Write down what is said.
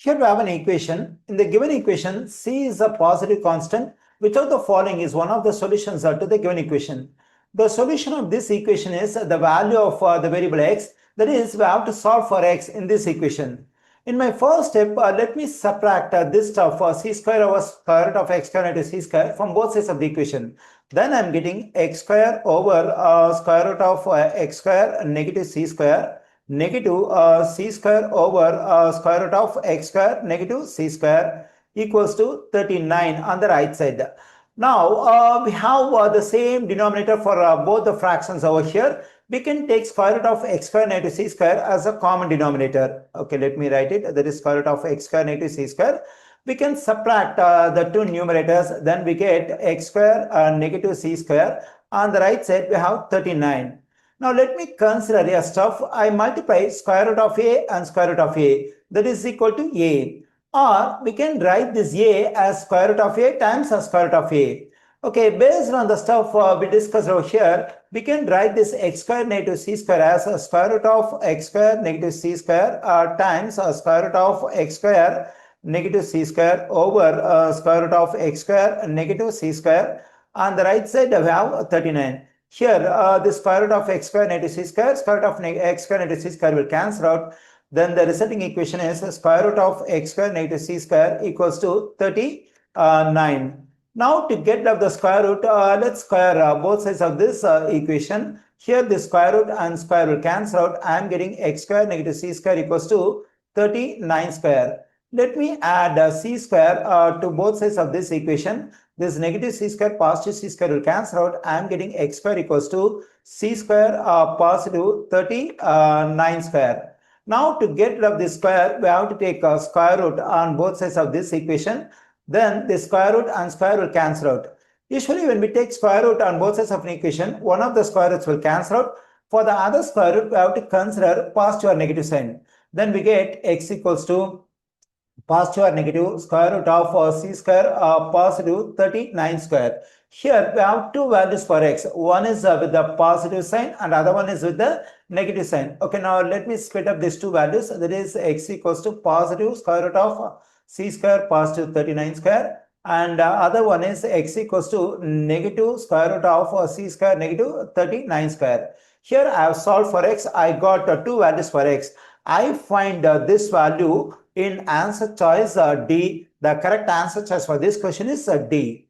Here we have an equation. In the given equation, c is a positive constant. Which of the following is one of the solutions to the given equation? The solution of this equation is the value of the variable x. That is, we have to solve for x in this equation. In my first step, let me subtract this stuff c square over square root of x square into c square from both sides of the equation. Then I am getting x square over square root of x square negative c square negative c square over square root of x square negative c square equals to 39 on the right side. Now we have the same denominator for both the fractions over here. We can take square root of x square negative c square as a common denominator. Okay, let me write it. That is square root of x square negative c square. We can subtract the two numerators. Then we get x square negative c square. On the right side, we have 39. Now let me consider a stuff. I multiply square root of a and square root of a. That is equal to a. Or we can write this a as square root of a times square root of a. Okay, based on the stuff we discussed over here, we can write this x square negative c square as a square root of x square negative c square times square root of x square negative c square over square root of x square negative c square. On the right side, we have 39. Here, the square root of x square negative c square, square root of x square negative c square will cancel out. Then the resulting equation is square root of x square negative c square equals to 39. Now to get the square root, let's square both sides of this equation. Here the square root and square will cancel out. I am getting x square negative c square equals to 39 square. Let me add c square to both sides of this equation. This negative c square positive c square will cancel out. I am getting x square equals to c square positive 39 square. Now to get rid of this square, we have to take a square root on both sides of this equation. Then the square root and square will cancel out. Usually when we take square root on both sides of an equation, one of the square roots will cancel out. For the other square root, we have to consider positive or negative sign. Then we get x equals to positive or negative square root of c square positive 39 square. Here we have two values for x. One is with the positive sign and other one is with the negative sign. Okay, now let me split up these two values. That is x equals to positive square root of c square positive 39 square, and other one is x equals to negative square root of c square negative 39 square. Here I have solved for x. I got two values for x. I find this value in answer choice D. The correct answer choice for this question is D.